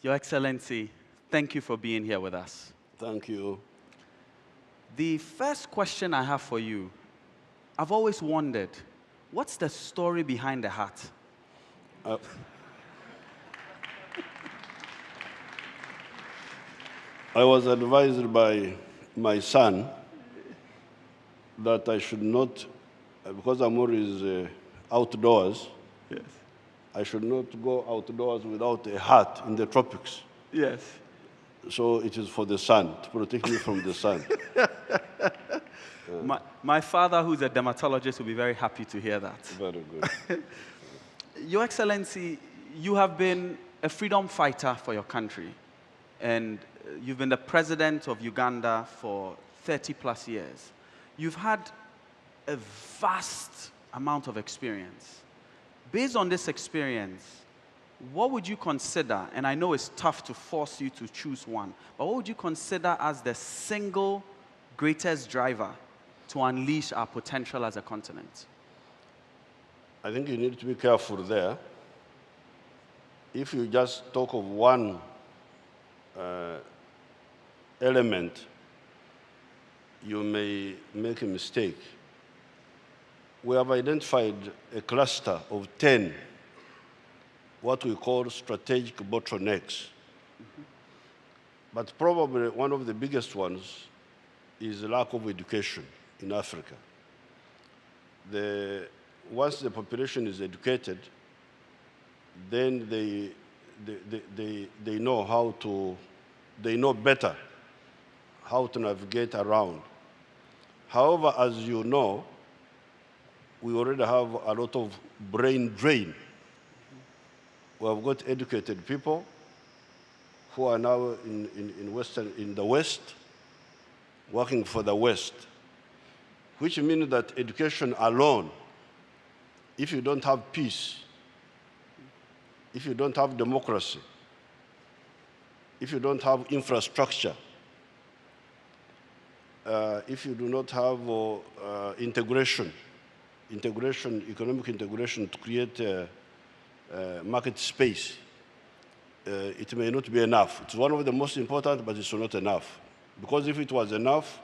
Your Excellency, thank you for being here with us. Thank you. The first question I have for you, I've always wondered, what's the story behind the hat? I was advised by my son that I should not, because I'm always outdoors, Yes. I should not go outdoors without a hat in the tropics. Yes. So it is for the sun, to protect me from the sun. My father, who's a dermatologist, will be very happy to hear that. Very good. Your Excellency, you have been a freedom fighter for your country, and you've been the president of Uganda for 30 plus years. You've had a vast amount of experience. Based on this experience, what would you consider, and I know it's tough to force you to choose one, but what would you consider as the single greatest driver to unleash our potential as a continent? I think you need to be careful there. If you just talk of one element, you may make a mistake. We have identified a cluster of 10, what we call strategic bottlenecks. But probably one of the biggest ones is the lack of education in Africa. Once the population is educated, then they know how to, they know better how to navigate around. However, as you know, we already have a lot of brain drain. We have got educated people who are now in the West, working for the West, which means that education alone, if you don't have peace, if you don't have democracy, if you don't have infrastructure, if you do not have economic integration to create market space, it may not be enough. It's one of the most important, but it's not enough. Because if it was enough,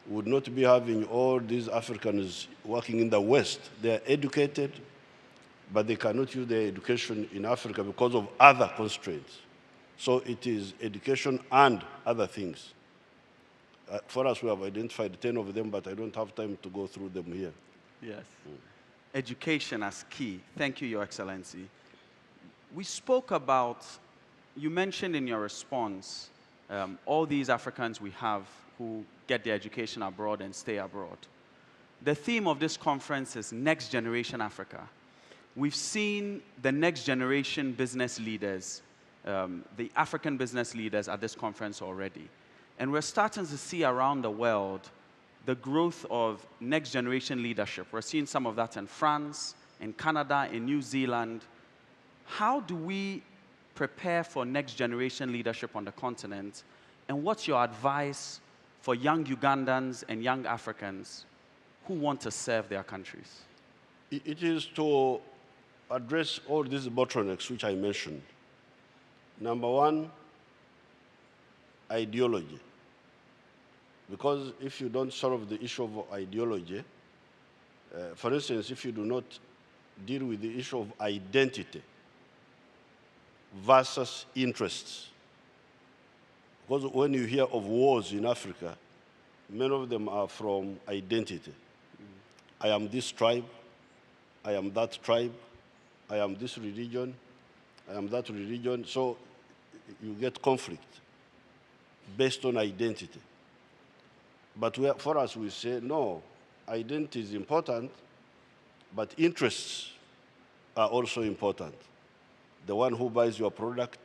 we would not be having all these Africans working in the West. They are educated, but they cannot use their education in Africa because of other constraints. So it is education and other things. For us, we have identified 10 of them, but I don't have time to go through them here. Yes. Education as key. Thank you, Your Excellency. We spoke about, you mentioned in your response, all these Africans we have who get their education abroad and stay abroad. The theme of this conference is Next Generation Africa. We've seen the next generation business leaders, the African business leaders at this conference already. And we're starting to see around the world the growth of next generation leadership. We're seeing some of that in France, in Canada, in New Zealand. How do we prepare for next generation leadership on the continent? And what's your advice for young Ugandans and young Africans who want to serve their countries? It is to address all these bottlenecks which I mentioned. Number one, ideology. Because if you don't solve the issue of ideology, for instance, if you do not deal with the issue of identity versus interests, because when you hear of wars in Africa, many of them are from identity. I am this tribe, I am that tribe, I am this religion, I am that religion. So you get conflict based on identity. But for us, we say, no, identity is important, but interests are also important. The one who buys your product,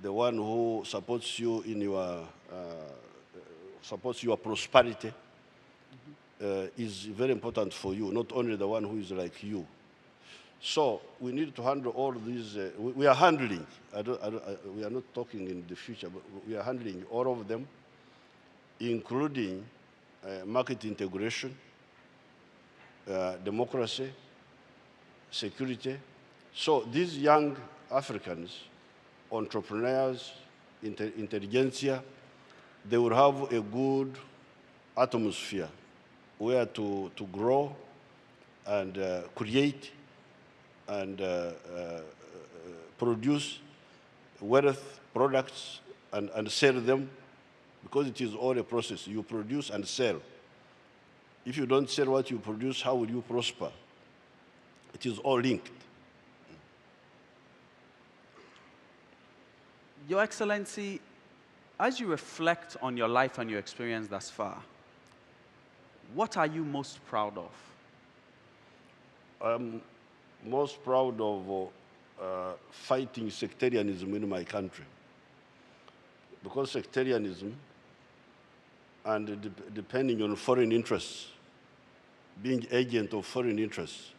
the one who supports you in your, supports your prosperity, is very important for you, not only the one who is like you. So we need to handle all these. We are handling. We are not talking in the future, but we are handling all of them, including market integration, democracy, security. So these young Africans entrepreneurs, intelligentsia, they will have a good atmosphere where to grow and create and produce wealth products and sell them, because it is all a process. You produce and sell. If you don't sell what you produce, how will you prosper? It is all linked. Your Excellency, as you reflect on your life and your experience thus far, what are you most proud of? I'm most proud of fighting sectarianism in my country. Because sectarianism and depending on foreign interests, being agent of foreign interests,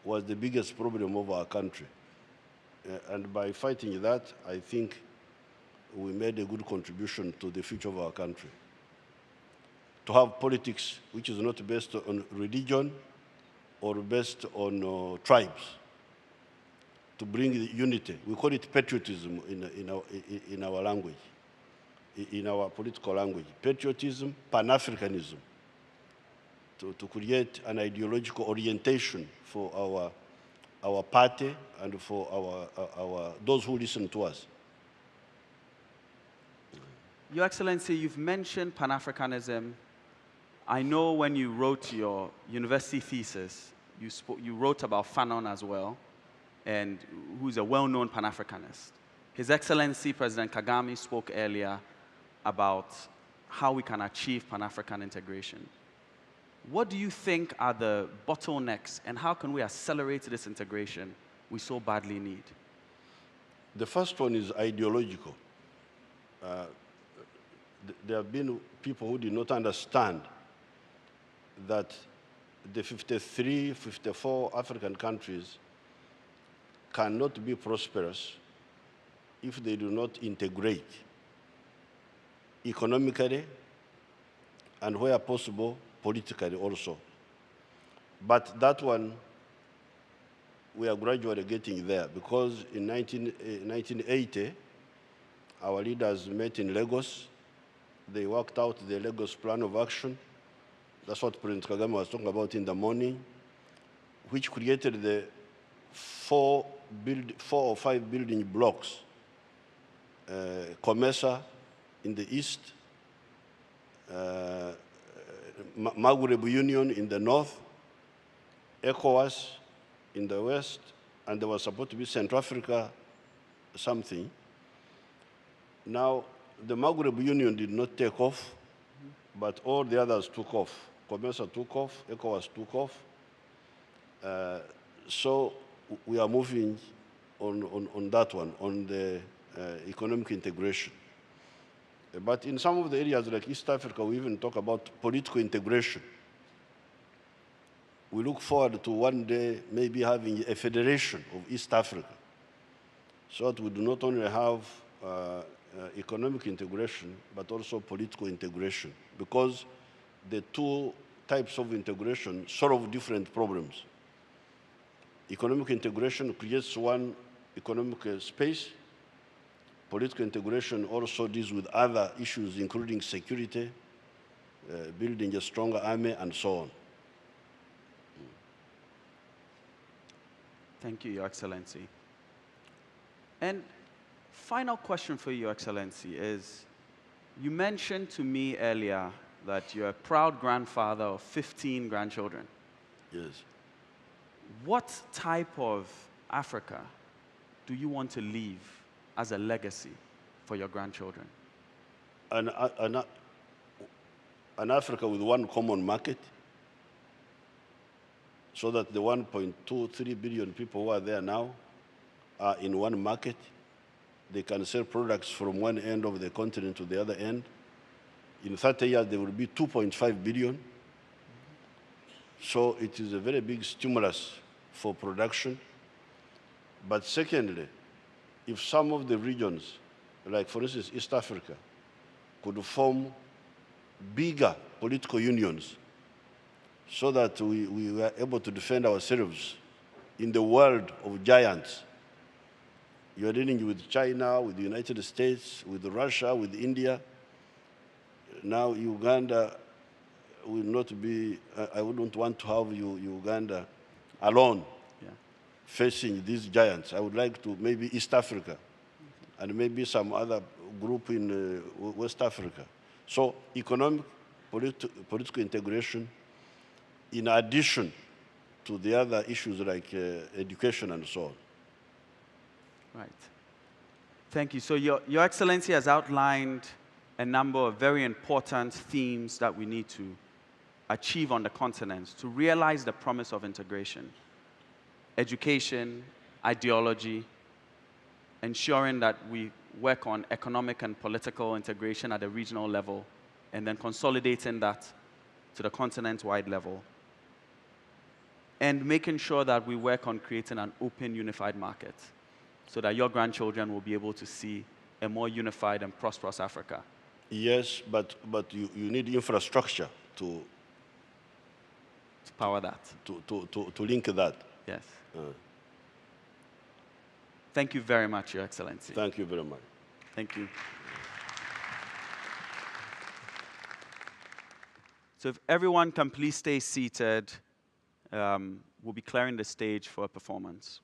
was the biggest problem of our country. And by fighting that, I think we made a good contribution to the future of our country. To have politics which is not based on religion or based on tribes, to bring unity. We call it patriotism in our language, in our political language. Patriotism, Pan-Africanism, to create an ideological orientation for our party and for those who listen to us. Your Excellency, you've mentioned Pan-Africanism. I know when you wrote your university thesis, you wrote about Fanon as well, and who's a well-known Pan-Africanist. His Excellency, President Kagame, spoke earlier about how we can achieve Pan-African integration. What do you think are the bottlenecks, and how can we accelerate this integration we so badly need? The first one is ideological. There have been people who did not understand that the 53, 54 African countries cannot be prosperous if they do not integrate economically and, where possible, politically also. But that one, we are gradually getting there, because in 1980, our leaders met in Lagos. They worked out the Lagos Plan of Action. That's what President Kagame was talking about in the morning, which created the 4 or 5 building blocks. COMESA in the east, Maghreb Union in the north, ECOWAS in the west, and there was supposed to be Central Africa something. Now, the Maghreb Union did not take off, but all the others took off. COMESA took off, ECOWAS took off. So we are moving on that one, on the economic integration. But in some of the areas like East Africa, we even talk about political integration. We look forward to one day maybe having a federation of East Africa, so that we do not only have economic integration, but also political integration, because the two types of integration solve different problems. Economic integration creates one economic space. Political integration also deals with other issues, including security, building a stronger army, and so on. Thank you, Your Excellency. And final question for you, Your Excellency, is you mentioned to me earlier that you're a proud grandfather of 15 grandchildren. Yes. What type of Africa do you want to leave as a legacy for your grandchildren? An Africa with one common market, so that the 1.23 billion people who are there now are in one market. They can sell products from one end of the continent to the other end. In 30 years, there will be 2.5 billion. So it is a very big stimulus for production. But secondly, if some of the regions, like for instance East Africa, could form bigger political unions, so that we were able to defend ourselves in the world of giants, You are dealing with China, with the United States, with Russia, with India. Now Uganda will not be, I wouldn't want to have Uganda alone facing these giants. I would like to maybe East Africa and maybe some other group in West Africa. So economic, political integration, in addition to the other issues like education and so on. Right. Thank you. So Your Excellency has outlined a number of very important themes that we need to achieve on the continent to realize the promise of integration. Education, ideology, ensuring that we work on economic and political integration at a regional level, and then consolidating that to the continent-wide level, and making sure that we work on creating an open, unified market so that your grandchildren will be able to see a more unified and prosperous Africa. Yes, but you need infrastructure to power that. To link that. Yes. Thank you very much, Your Excellency. Thank you very much. Thank you. So if everyone can please stay seated, we'll be clearing the stage for a performance.